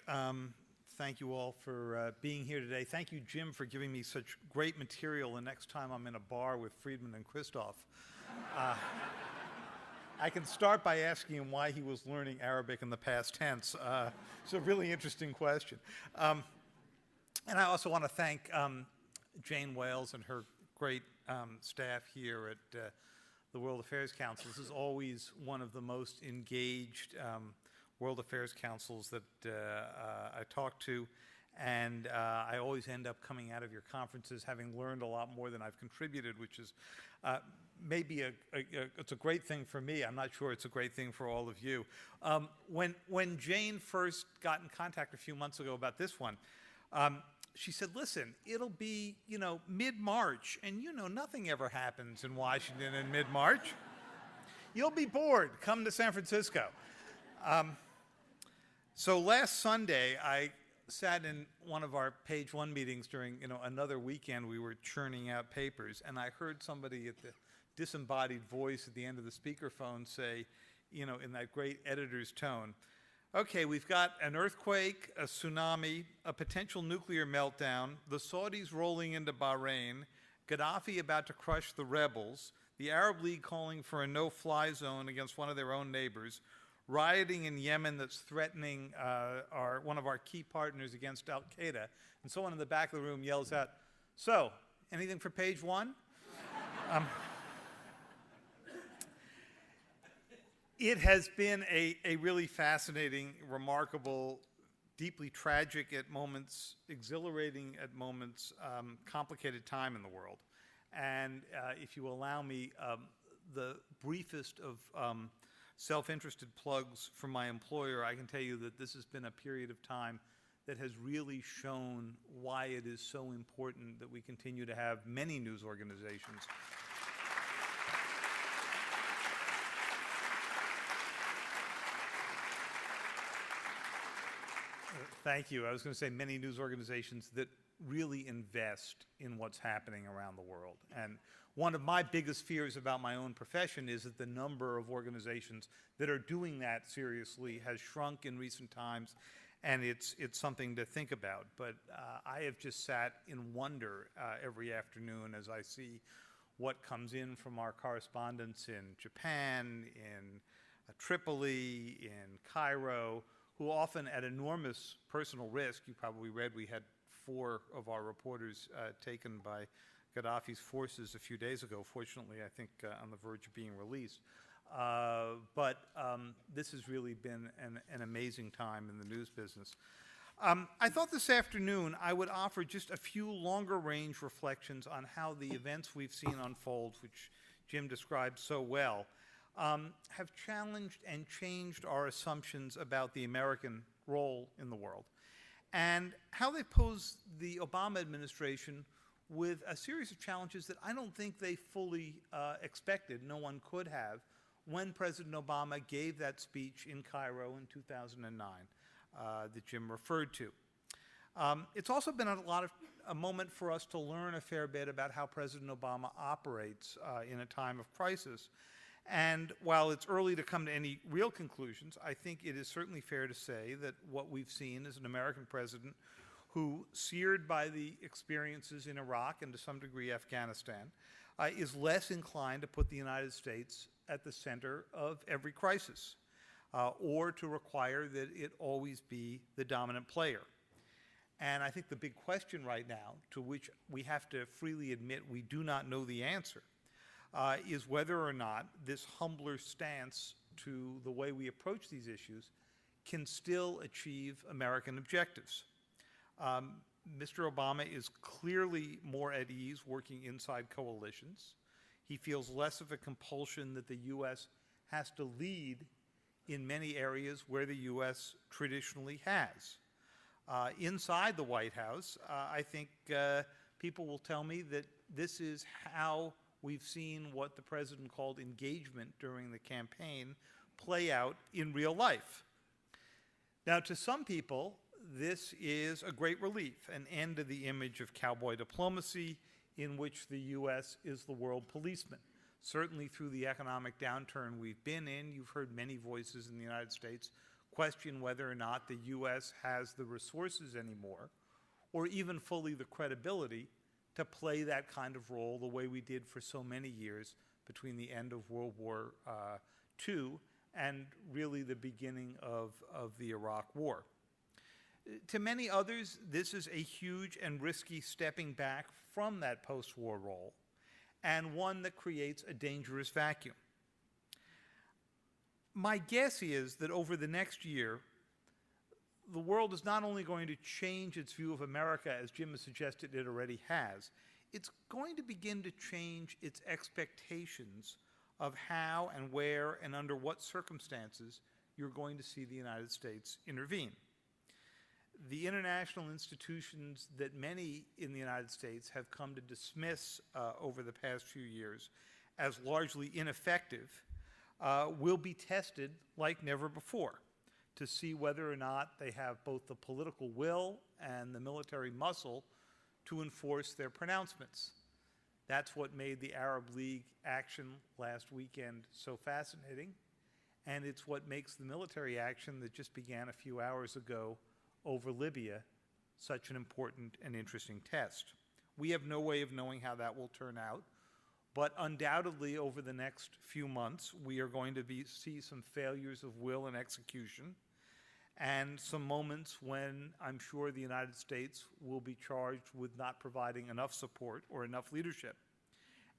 much. Thank you all for being here today. Thank you, Jim, for giving me such great material the next time I'm in a bar with Friedman and Christoph. I can start by asking him why he was learning Arabic in the past tense. It's a really interesting question. And I also want to thank Jane Wales and her great staff here at the World Affairs Council. This is always one of the most engaged World Affairs Councils that I talk to, and I always end up coming out of your conferences having learned a lot more than I've contributed, which is maybe it's a great thing for me. I'm not sure it's a great thing for all of you. When Jane first got in contact a few months ago about this one, she said, listen, it'll be, mid-March, and nothing ever happens in Washington in mid-March. You'll be bored. Come to San Francisco. So last Sunday, I sat in one of our page one meetings during, another weekend we were churning out papers, and I heard somebody at the disembodied voice at the end of the speakerphone say, in that great editor's tone, okay, we've got an earthquake, a tsunami, a potential nuclear meltdown, the Saudis rolling into Bahrain, Gaddafi about to crush the rebels, the Arab League calling for a no-fly zone against one of their own neighbors, rioting in Yemen that's threatening one of our key partners against al-Qaeda, and someone in the back of the room yells out, so, anything for page one? It has been a really fascinating, remarkable, deeply tragic at moments, exhilarating at moments, complicated time in the world. And if you allow me, the briefest of self-interested plugs from my employer, I can tell you that this has been a period of time that has really shown why it is so important that we continue to have many news organizations. Thank you. I was going to say many news organizations that really invest in what's happening around the world. And one of my biggest fears about my own profession is that the number of organizations that are doing that seriously has shrunk in recent times, and it's something to think about. But I have just sat in wonder every afternoon as I see what comes in from our correspondents in Japan, in Tripoli, in Cairo, who often at enormous personal risk, you probably read we had 4 of our reporters taken by Gaddafi's forces a few days ago, fortunately, I think on the verge of being released. But this has really been an amazing time in the news business. I thought this afternoon I would offer just a few longer range reflections on how the events we've seen unfold, which Jim described so well, have challenged and changed our assumptions about the American role in the world, and how they pose the Obama administration with a series of challenges that I don't think they fully expected, no one could have, when President Obama gave that speech in Cairo in 2009 that Jim referred to. It's also been a moment for us to learn a fair bit about how President Obama operates in a time of crisis. And while it's early to come to any real conclusions, I think it is certainly fair to say that what we've seen is an American president who, seared by the experiences in Iraq and to some degree Afghanistan, is less inclined to put the United States at the center of every crisis, or to require that it always be the dominant player. And I think the big question right now, to which we have to freely admit we do not know the answer, is whether or not this humbler stance to the way we approach these issues can still achieve American objectives. Mr. Obama is clearly more at ease working inside coalitions. He feels less of a compulsion that the U.S. has to lead in many areas where the U.S. traditionally has. Inside the White House, I think people will tell me that this is how we've seen what the president called engagement during the campaign play out in real life. Now, to some people, this is a great relief, an end to the image of cowboy diplomacy in which the U.S. is the world policeman. Certainly through the economic downturn we've been in, you've heard many voices in the United States question whether or not the U.S. has the resources anymore, or even fully the credibility to play that kind of role the way we did for so many years between the end of World War II and really the beginning of the Iraq War. To many others, this is a huge and risky stepping back from that post-war role, and one that creates a dangerous vacuum. My guess is that over the next year, the world is not only going to change its view of America, as Jim has suggested it already has, it's going to begin to change its expectations of how and where and under what circumstances you're going to see the United States intervene. The international institutions that many in the United States have come to dismiss over the past few years as largely ineffective will be tested like never before to see whether or not they have both the political will and the military muscle to enforce their pronouncements. That's what made the Arab League action last weekend so fascinating, and it's what makes the military action that just began a few hours ago over Libya such an important and interesting test. We have no way of knowing how that will turn out, but undoubtedly over the next few months we are going to see some failures of will and execution, and some moments when I'm sure the United States will be charged with not providing enough support or enough leadership.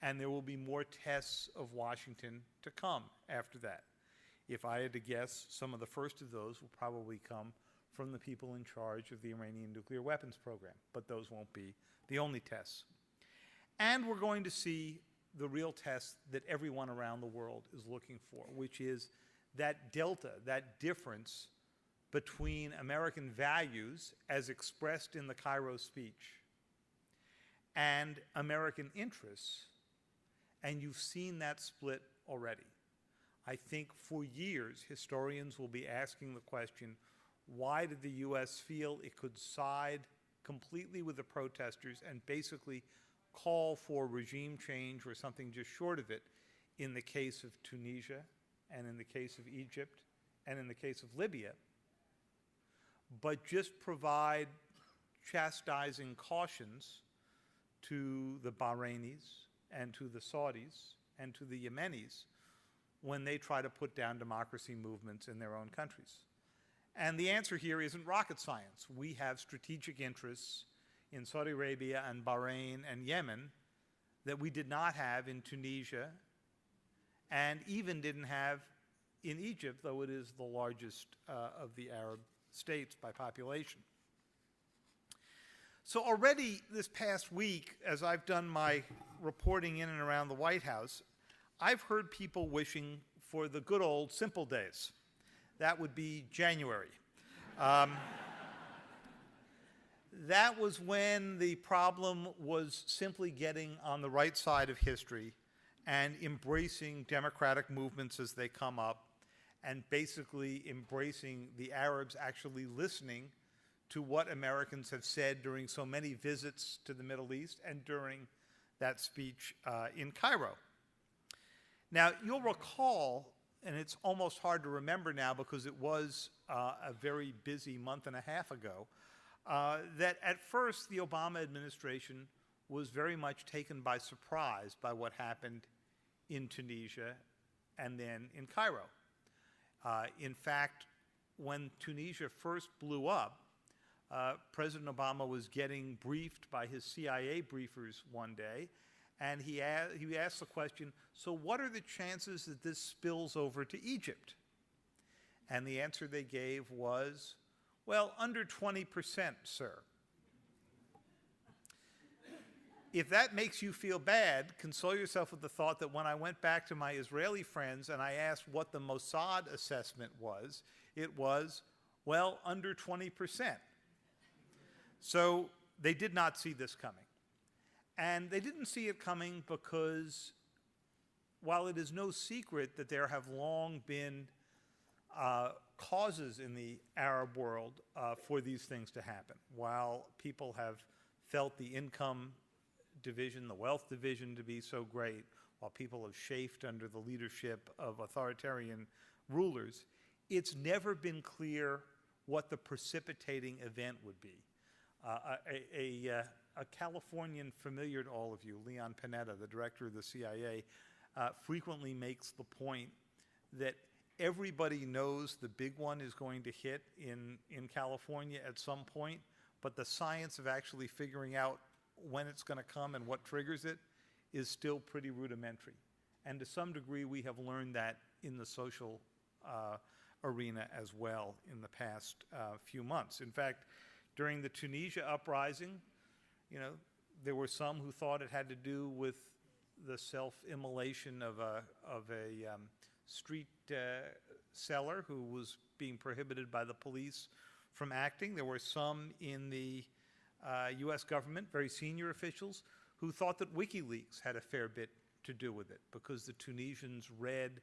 And there will be more tests of Washington to come after that. If I had to guess, some of the first of those will probably come from the people in charge of the Iranian nuclear weapons program, but those won't be the only tests. And we're going to see the real test that everyone around the world is looking for, which is that delta, that difference between American values as expressed in the Cairo speech and American interests, and you've seen that split already. I think for years historians will be asking the question, why did the U.S. feel it could side completely with the protesters and basically call for regime change or something just short of it in the case of Tunisia and in the case of Egypt and in the case of Libya, but just provide chastising cautions to the Bahrainis and to the Saudis and to the Yemenis when they try to put down democracy movements in their own countries. And the answer here isn't rocket science. We have strategic interests in Saudi Arabia and Bahrain and Yemen that we did not have in Tunisia and even didn't have in Egypt, though it is the largest of the Arab states by population. So already this past week, as I've done my reporting in and around the White House, I've heard people wishing for the good old simple days. That would be January. That was when the problem was simply getting on the right side of history and embracing democratic movements as they come up, and basically embracing the Arabs actually listening to what Americans have said during so many visits to the Middle East and during that speech in Cairo. Now, you'll recall, and it's almost hard to remember now because it was a very busy month and a half ago, that at first the Obama administration was very much taken by surprise by what happened in Tunisia and then in Cairo. In fact, when Tunisia first blew up, President Obama was getting briefed by his CIA briefers one day, and he asked the question, so what are the chances that this spills over to Egypt? And the answer they gave was, well, under 20%, sir. If that makes you feel bad, console yourself with the thought that when I went back to my Israeli friends and I asked what the Mossad assessment was, it was, well, under 20%. So they did not see this coming. And they didn't see it coming because while it is no secret that there have long been causes in the Arab world for these things to happen, while people have felt the income division, the wealth division to be so great, while people have chafed under the leadership of authoritarian rulers, it's never been clear what the precipitating event would be. A Californian familiar to all of you, Leon Panetta, the director of the CIA, frequently makes the point that everybody knows the big one is going to hit in California at some point, but the science of actually figuring out when it's going to come and what triggers it is still pretty rudimentary. And to some degree, we have learned that in the social arena as well in the past few months. In fact, during the Tunisia uprising, there were some who thought it had to do with the self-immolation of a street seller who was being prohibited by the police from acting. There were some in the U.S. government, very senior officials, who thought that WikiLeaks had a fair bit to do with it, because the Tunisians read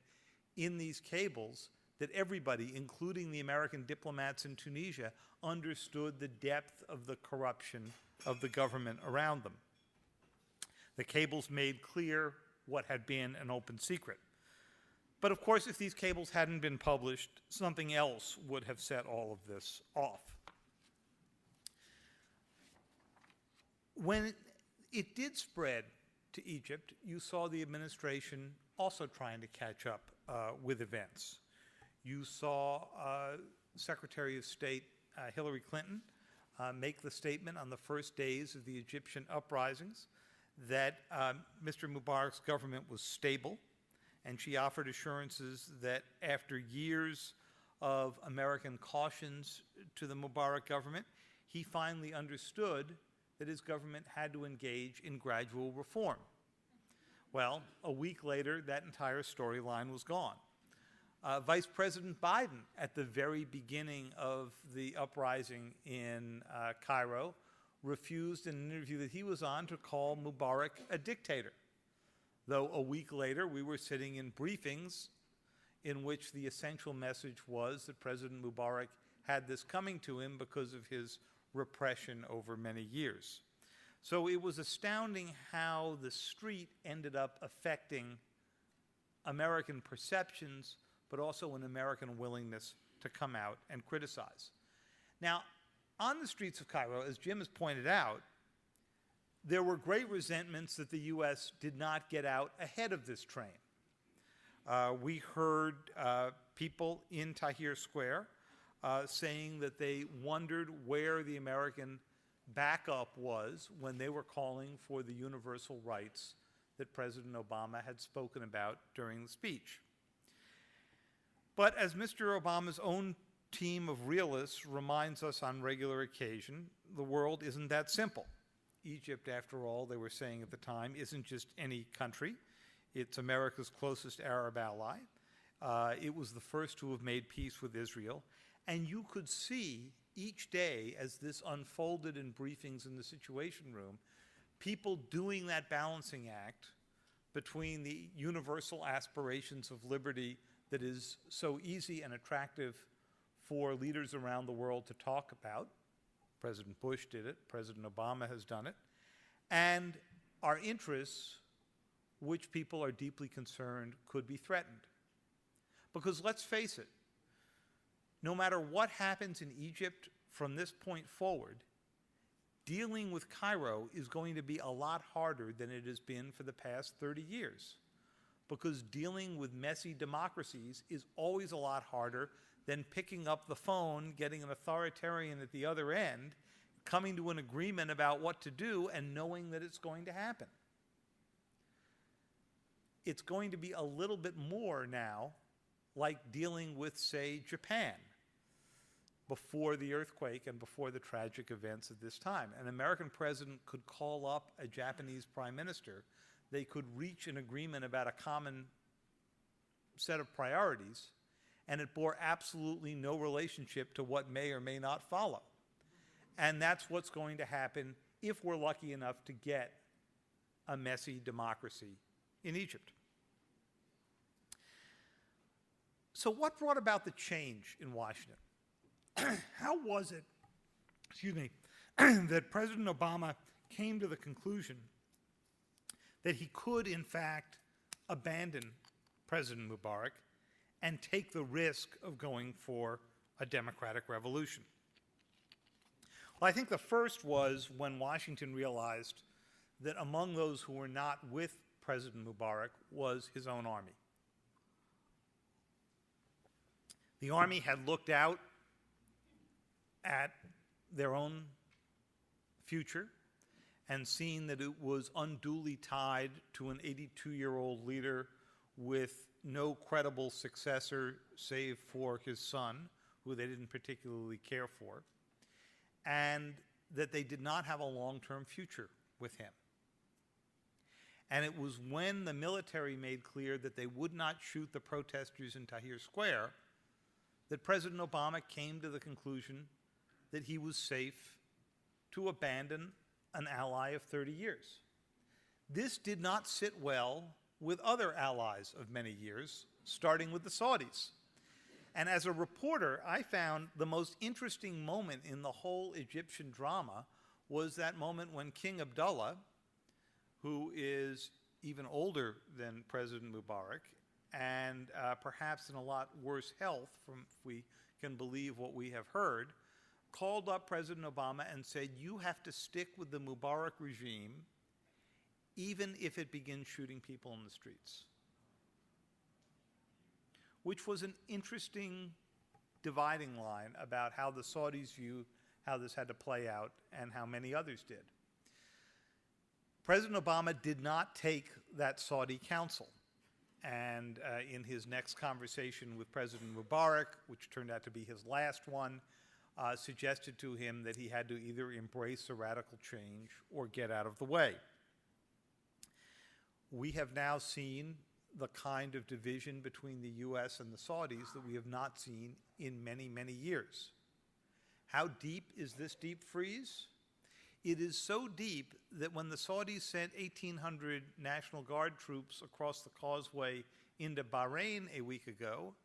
in these cables that everybody, including the American diplomats in Tunisia, understood the depth of the corruption of the government around them. The cables made clear what had been an open secret. But of course, if these cables hadn't been published, something else would have set all of this off. When it did spread to Egypt, you saw the administration also trying to catch up with events. You saw Secretary of State Hillary Clinton make the statement on the first days of the Egyptian uprisings that Mr. Mubarak's government was stable, and she offered assurances that after years of American cautions to the Mubarak government, he finally understood that his government had to engage in gradual reform. Well, a week later, that entire storyline was gone. Vice President Biden, at the very beginning of the uprising in Cairo, refused in an interview that he was on to call Mubarak a dictator. Though a week later, we were sitting in briefings in which the essential message was that President Mubarak had this coming to him because of his repression over many years. So it was astounding how the street ended up affecting American perceptions, but also an American willingness to come out and criticize. Now, on the streets of Cairo, as Jim has pointed out, there were great resentments that the U.S. did not get out ahead of this train. We heard people in Tahrir Square saying that they wondered where the American backup was when they were calling for the universal rights that President Obama had spoken about during the speech. But as Mr. Obama's own team of realists reminds us on regular occasion, the world isn't that simple. Egypt, after all, they were saying at the time, isn't just any country. It's America's closest Arab ally. It was the first to have made peace with Israel. And you could see each day as this unfolded in briefings in the Situation Room, people doing that balancing act between the universal aspirations of liberty that is so easy and attractive for leaders around the world to talk about. President Bush did it, President Obama has done it, and our interests, which people are deeply concerned could be threatened. Because let's face it, no matter what happens in Egypt from this point forward, dealing with Cairo is going to be a lot harder than it has been for the past 30 years. Because dealing with messy democracies is always a lot harder than picking up the phone, getting an authoritarian at the other end, coming to an agreement about what to do, and knowing that it's going to happen. It's going to be a little bit more now like dealing with, say, Japan before the earthquake and before the tragic events of this time. An American president could call up a Japanese prime minister. They could reach an agreement about a common set of priorities, and it bore absolutely no relationship to what may or may not follow. And that's what's going to happen if we're lucky enough to get a messy democracy in Egypt. So what brought about the change in Washington? How was it, that President Obama came to the conclusion that he could, in fact, abandon President Mubarak and take the risk of going for a democratic revolution? Well, I think the first was when Washington realized that among those who were not with President Mubarak was his own army. The army had looked out at their own future and seen that it was unduly tied to an 82-year-old leader with no credible successor save for his son, who they didn't particularly care for, and that they did not have a long-term future with him. And it was when the military made clear that they would not shoot the protesters in Tahrir Square that President Obama came to the conclusion that he was safe to abandon an ally of 30 years. This did not sit well with other allies of many years, starting with the Saudis. And as a reporter, I found the most interesting moment in the whole Egyptian drama was that moment when King Abdullah, who is even older than President Mubarak and perhaps in a lot worse health, if we can believe what we have heard, called up President Obama and said, "You have to stick with the Mubarak regime even if it begins shooting people in the streets," which was an interesting dividing line about how the Saudis view how this had to play out and how many others did. President Obama did not take that Saudi counsel. And in his next conversation with President Mubarak, which turned out to be his last one, suggested to him that he had to either embrace a radical change or get out of the way. We have now seen the kind of division between the U.S. and the Saudis that we have not seen in many, many years. How deep is this deep freeze? It is so deep that when the Saudis sent 1,800 National Guard troops across the causeway into Bahrain a week ago,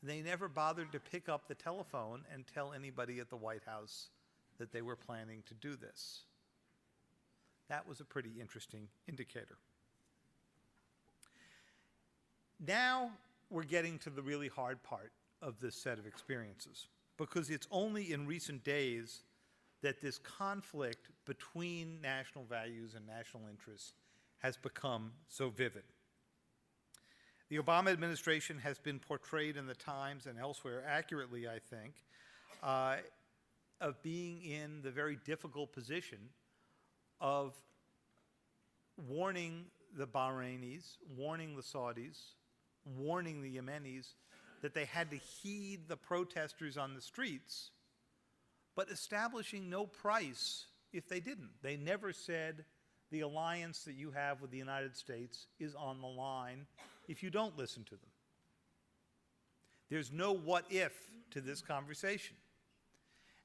they never bothered to pick up the telephone and tell anybody at the White House that they were planning to do this. That was a pretty interesting indicator. Now we're getting to the really hard part of this set of experiences, because it's only in recent days that this conflict between national values and national interests has become so vivid. The Obama administration has been portrayed in the Times and elsewhere accurately, I think, of being in the very difficult position of warning the Bahrainis, warning the Saudis, warning the Yemenis that they had to heed the protesters on the streets, but establishing no price if they didn't. They never said the alliance that you have with the United States is on the line if you don't listen to them. There's no what if to this conversation.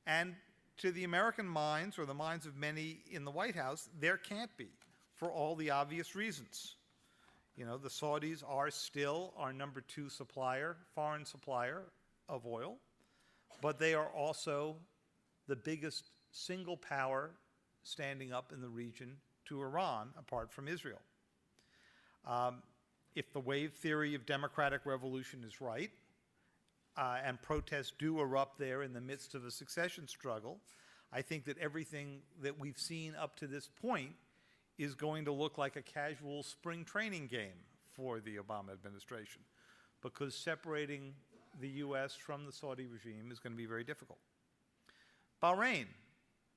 And to the American minds, or the minds of many in the White House, there can't be, for all the obvious reasons. You know, the Saudis are still our number 2 supplier, foreign supplier of oil, but they are also the biggest single power standing up in the region to Iran, apart from Israel. If the wave theory of democratic revolution is right, and protests do erupt there in the midst of a succession struggle, I think that everything that we've seen up to this point is going to look like a casual spring training game for the Obama administration, because separating the U.S. from the Saudi regime is going to be very difficult. Bahrain,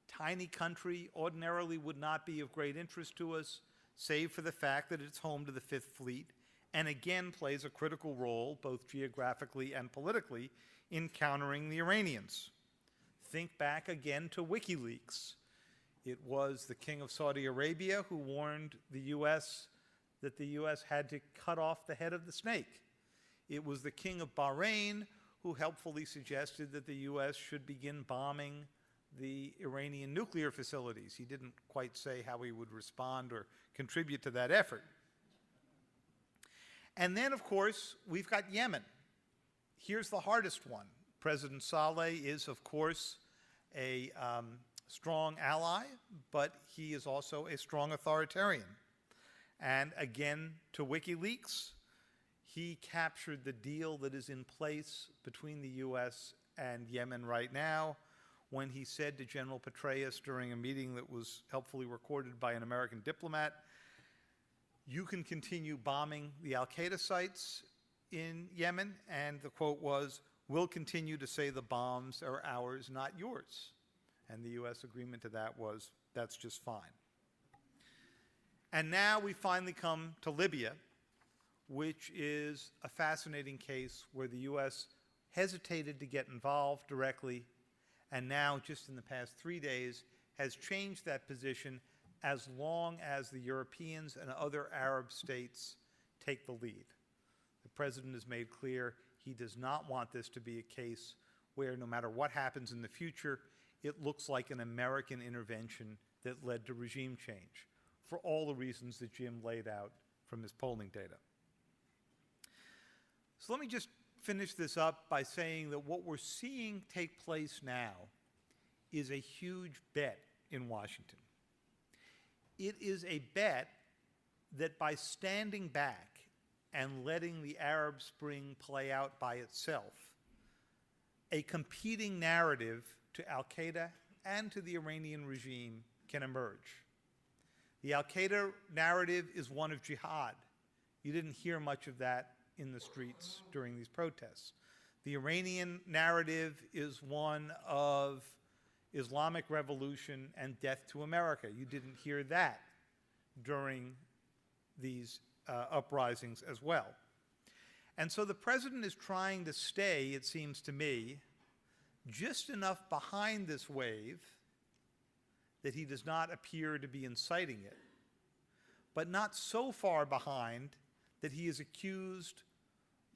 tiny country, ordinarily would not be of great interest to us, save for the fact that it's home to the Fifth Fleet, and again plays a critical role, both geographically and politically, in countering the Iranians. Think back again to WikiLeaks. It was the King of Saudi Arabia who warned the U.S. that the U.S. had to cut off the head of the snake. It was the King of Bahrain who helpfully suggested that the U.S. should begin bombing the Iranian nuclear facilities. He didn't quite say how he would respond or contribute to that effort. And then, of course, we've got Yemen. Here's the hardest one. President Saleh is, of course, a strong ally, but he is also a strong authoritarian. And again, to WikiLeaks, He captured the deal that is in place between the U.S. and Yemen right now when he said to General Petraeus during a meeting that was helpfully recorded by an American diplomat, "You can continue bombing the al-Qaeda sites in Yemen," and the quote was, "We'll continue to say the bombs are ours, not yours." And the U.S. agreement to that was, that's just fine. And now we finally come to Libya, which is a fascinating case where the U.S. hesitated to get involved directly, and now, just in the past 3 days, has changed that position as long as the Europeans and other Arab states take the lead. The president has made clear he does not want this to be a case where, no matter what happens in the future, it looks like an American intervention that led to regime change, for all the reasons that Jim laid out from his polling data. So let me just finish this up by saying that what we're seeing take place now is a huge bet in Washington. It is a bet that by standing back and letting the Arab Spring play out by itself, a competing narrative to al-Qaeda and to the Iranian regime can emerge. The al-Qaeda narrative is one of jihad. You didn't hear much of that in the streets during these protests. The Iranian narrative is one of Islamic revolution and death to America. You didn't hear that during these uprisings as well. And so the president is trying to stay, it seems to me, just enough behind this wave that he does not appear to be inciting it, but not so far behind that he is accused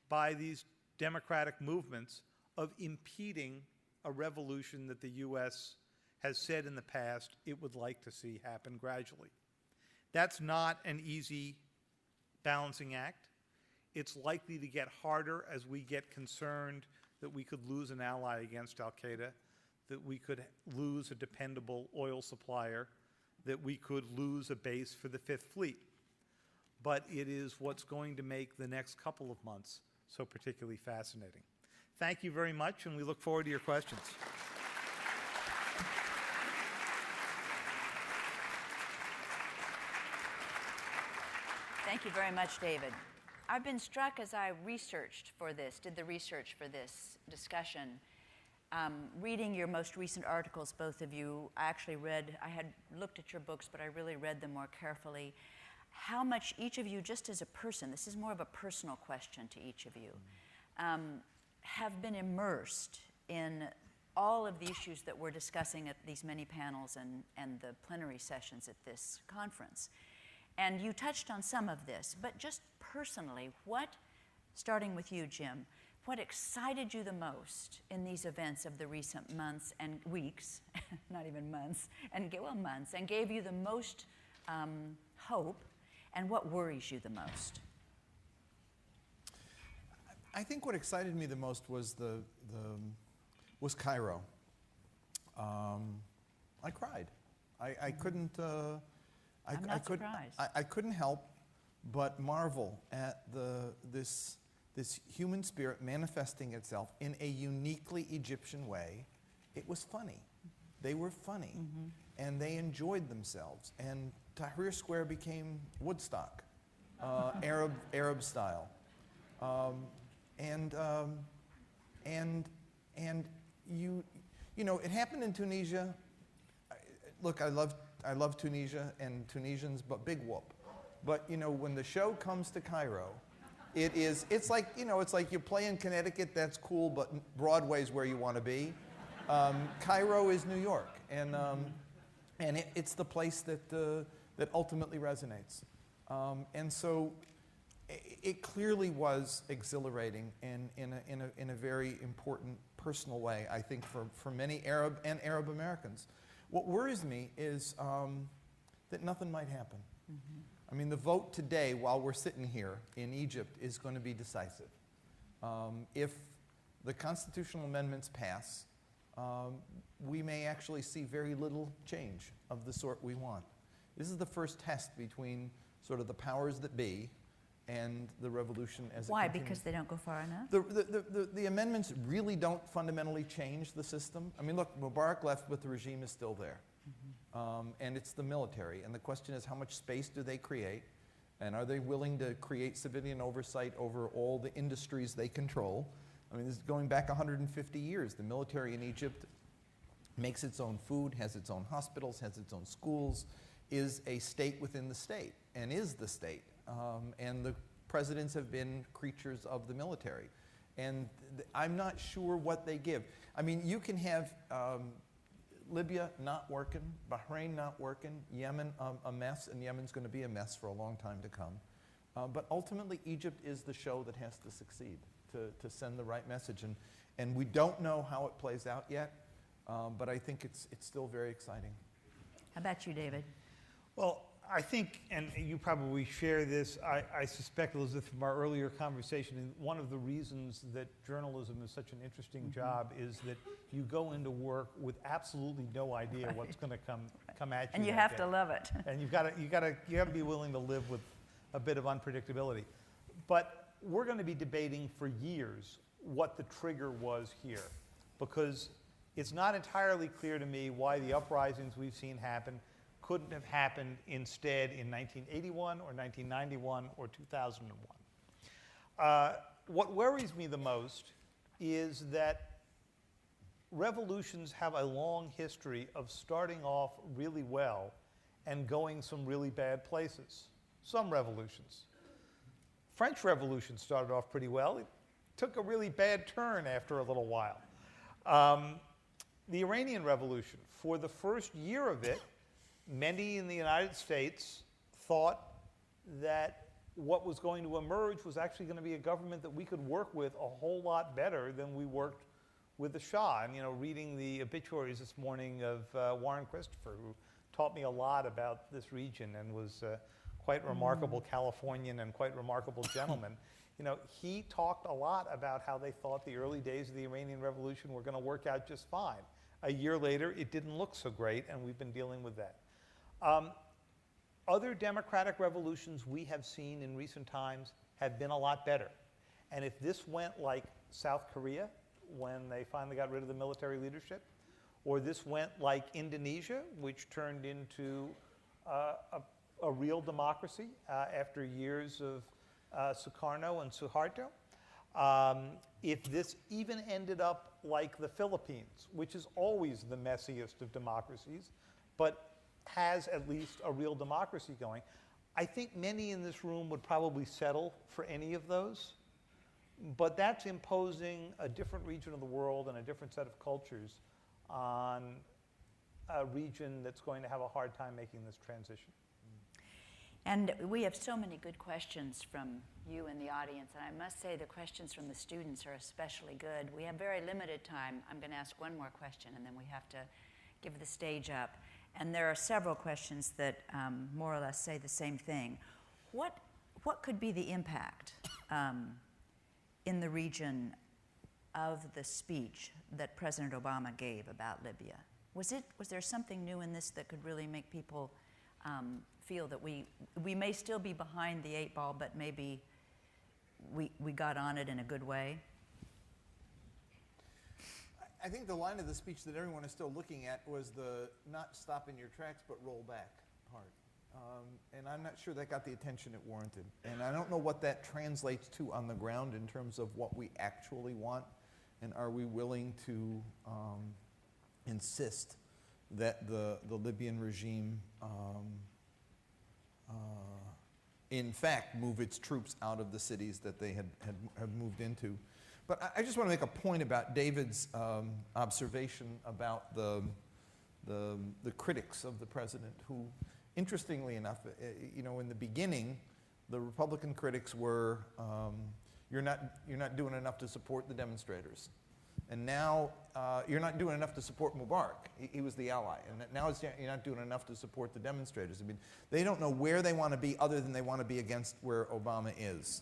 by these democratic movements of impeding a revolution that the U.S. has said in the past it would like to see happen gradually. That's not an easy balancing act. It's likely to get harder as we get concerned that we could lose an ally against al-Qaeda, that we could lose a dependable oil supplier, that we could lose a base for the Fifth Fleet. But it is what's going to make the next couple of months so particularly fascinating. Thank you very much, and we look forward to your questions. Thank you very much, David. I've been struck as I did the research for this discussion, reading your most recent articles, both of you. I had looked at your books, but I really read them more carefully. How much each of you, just as a person, this is more of a personal question to each of you, have been immersed in all of the issues that we're discussing at these many panels and the plenary sessions at this conference. And you touched on some of this, but just personally, starting with you, Jim, what excited you the most in these events of the recent months and weeks, not even months, and gave you the most hope, and what worries you the most? I think what excited me the most was was Cairo. I cried. I couldn't. I'm not surprised. I couldn't help but marvel at this human spirit manifesting itself in a uniquely Egyptian way. It was funny. They were funny, and they enjoyed themselves. And Tahrir Square became Woodstock, Arab style. And you know, it happened in Tunisia. Look, I love Tunisia and Tunisians, but big whoop. But you know, when the show comes to Cairo, it's like you play in Connecticut, that's cool, but Broadway's where you want to be. Cairo is New York, and it's the place that ultimately resonates. And so it clearly was exhilarating and in a very important personal way, I think, for many Arab and Arab Americans. What worries me is that nothing might happen. I mean, the vote today, while we're sitting here in Egypt, is going to be decisive. If the constitutional amendments pass, we may actually see very little change of the sort we want. This is the first test between sort of the powers that be and the revolution as Why? it continues. Because they don't go far enough? The amendments really don't fundamentally change the system. I mean, look, Mubarak left, but the regime is still there. And it's the military. And the question is, how much space do they create? And are they willing to create civilian oversight over all the industries they control? I mean, this is going back 150 years. The military in Egypt makes its own food, has its own hospitals, has its own schools, is a state within the state, and is the state. And the presidents have been creatures of the military. And I'm not sure what they give. I mean, you can have Libya not working, Bahrain not working, Yemen a mess, and Yemen's going to be a mess for a long time to come. But ultimately, Egypt is the show that has to succeed, to send the right message. And we don't know how it plays out yet, but I think it's still very exciting. How about you, David? Well, I think, and you probably share this, I suspect, Elizabeth, from our earlier conversation, and one of the reasons that journalism is such an interesting job is that you go into work with absolutely no idea what's going to come at you. And you that have day. to love it. And you got to be willing to live with a bit of unpredictability. But we're going to be debating for years what the trigger was here, because it's not entirely clear to me why the uprisings we've seen happen couldn't have happened instead in 1981 or 1991 or 2001. What worries me the most is that revolutions have a long history of starting off really well and going some really bad places. Some revolutions. French Revolution started off pretty well. It took a really bad turn after a little while. The Iranian Revolution, for the first year of it, many in the United States thought that what was going to emerge was actually going to be a government that we could work with a whole lot better than we worked with the Shah. And, reading the obituaries this morning of Warren Christopher, who taught me a lot about this region and was quite remarkable Californian and quite remarkable gentleman. He talked a lot about how they thought the early days of the Iranian Revolution were going to work out just fine. A year later, it didn't look so great, and we've been dealing with that. Other democratic revolutions we have seen in recent times have been a lot better. And if this went like South Korea, when they finally got rid of the military leadership, or this went like Indonesia, which turned into a real democracy after years of Sukarno and Suharto, if this even ended up like the Philippines, which is always the messiest of democracies, but has at least a real democracy going, I think many in this room would probably settle for any of those. But that's imposing a different region of the world and a different set of cultures on a region that's going to have a hard time making this transition. And we have so many good questions from you in the audience, and I must say the questions from the students are especially good. We have very limited time. I'm going to ask one more question, and then we have to give the stage up. And there are several questions that more or less say the same thing. What could be the impact in the region of the speech that President Obama gave about Libya? Was there something new in this that could really make people feel that we may still be behind the 8 ball, but maybe we got on it in a good way? I think the line of the speech that everyone is still looking at was the not stop in your tracks but roll back part. And I'm not sure that got the attention it warranted. And I don't know what that translates to on the ground in terms of what we actually want, and are we willing to insist that the Libyan regime in fact move its troops out of the cities that they have moved into. But I just want to make a point about David's observation about the critics of the president, who, interestingly enough, in the beginning, the Republican critics were, you're not doing enough to support the demonstrators. And now you're not doing enough to support Mubarak. He was the ally. And now you're not doing enough to support the demonstrators. I mean, they don't know where they want to be other than they want to be against where Obama is.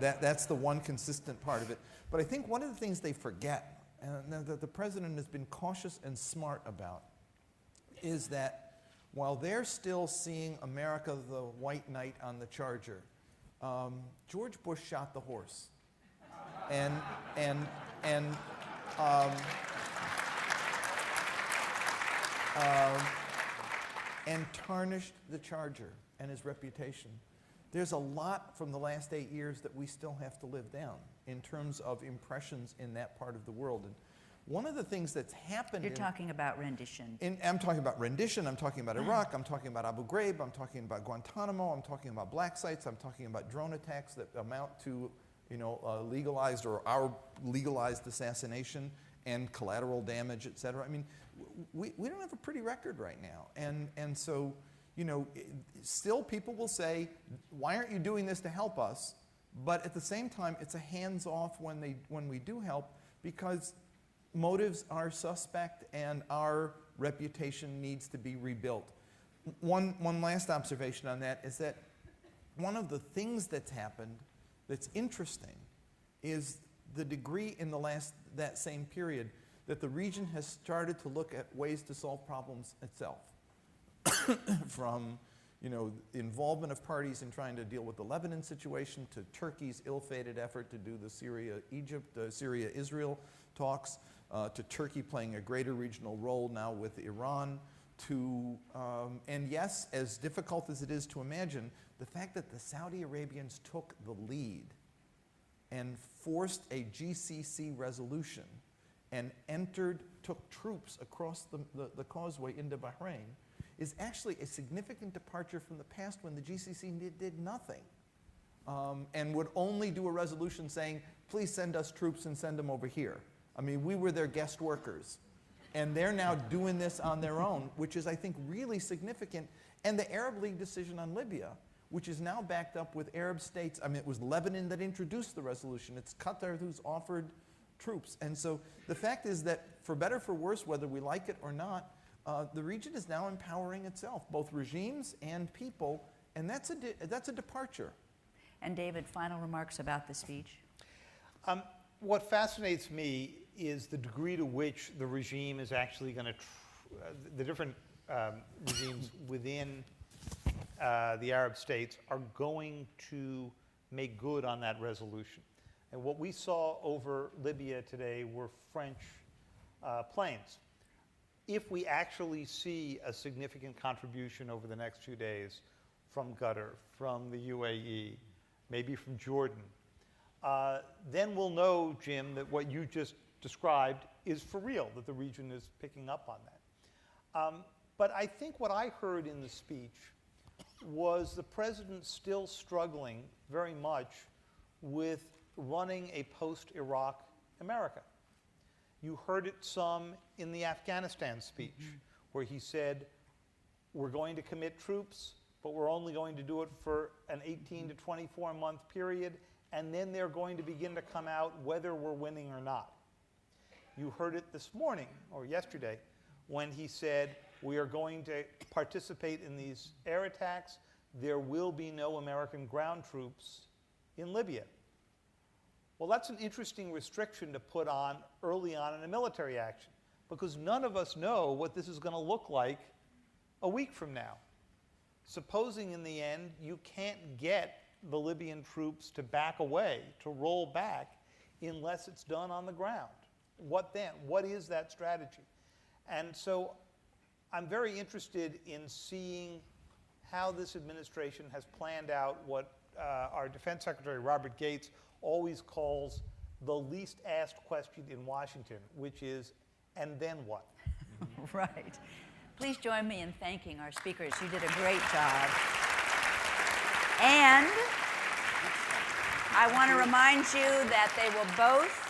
That's the one consistent part of it. But I think one of the things they forget, and that the president has been cautious and smart about, is that while they're still seeing America the white knight on the charger, George Bush shot the horse. And tarnished the Charger and his reputation. There's a lot from the last 8 years that we still have to live down in terms of impressions in that part of the world. And one of the things that's happened... You're talking about rendition. I'm talking about rendition, I'm talking about Iraq, I'm talking about Abu Ghraib, I'm talking about Guantanamo, I'm talking about black sites, I'm talking about drone attacks that amount to legalized or our legalized assassination and collateral damage, et cetera. I mean, we don't have a pretty record right now. And so, still people will say, why aren't you doing this to help us? But at the same time, it's a hands-off when we do help, because motives are suspect and our reputation needs to be rebuilt. One last observation on that is that one of the things that's happened that's interesting is the degree in that same period that the region has started to look at ways to solve problems itself. From the involvement of parties in trying to deal with the Lebanon situation, to Turkey's ill-fated effort to do the Syria-Israel talks, to Turkey playing a greater regional role now with Iran, and yes, as difficult as it is to imagine, the fact that the Saudi Arabians took the lead and forced a GCC resolution and took troops across the causeway into Bahrain is actually a significant departure from the past when the GCC did nothing and would only do a resolution saying, please send us troops and send them over here. I mean, we were their guest workers. And they're now doing this on their own, which is, I think, really significant. And the Arab League decision on Libya, which is now backed up with Arab states. I mean, it was Lebanon that introduced the resolution. It's Qatar who's offered troops. And so the fact is that, for better or for worse, whether we like it or not, the region is now empowering itself, both regimes and people, and that's a departure. And David, final remarks about the speech? What fascinates me is the degree to which the regime is actually going to, the different regimes within the Arab states are going to make good on that resolution. And what we saw over Libya today were French planes. If we actually see a significant contribution over the next few days from Qatar, from the UAE, maybe from Jordan, then we'll know, Jim, that what you just described is for real, that the region is picking up on that. But I think what I heard in the speech was the president still struggling very much with running a post-Iraq America. You heard it some in the Afghanistan speech, where he said, we're going to commit troops, but we're only going to do it for an 18 to 24-month period, and then they're going to begin to come out whether we're winning or not. You heard it this morning, or yesterday, when he said, we are going to participate in these air attacks. There will be no American ground troops in Libya. Well, that's an interesting restriction to put on early on in a military action, because none of us know what this is going to look like a week from now. Supposing in the end you can't get the Libyan troops to back away, to roll back, unless it's done on the ground. What then? What is that strategy? And so I'm very interested in seeing how this administration has planned out what our Defense Secretary Robert Gates always calls the least asked question in Washington, which is, and then what? Right. Please join me in thanking our speakers. You did a great job. And I want to remind you that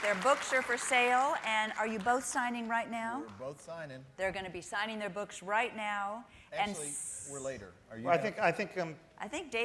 their books are for sale. And are you both signing right now? We're both signing. They're going to be signing their books right now. Actually, we're later. Are you? Well, I think Dave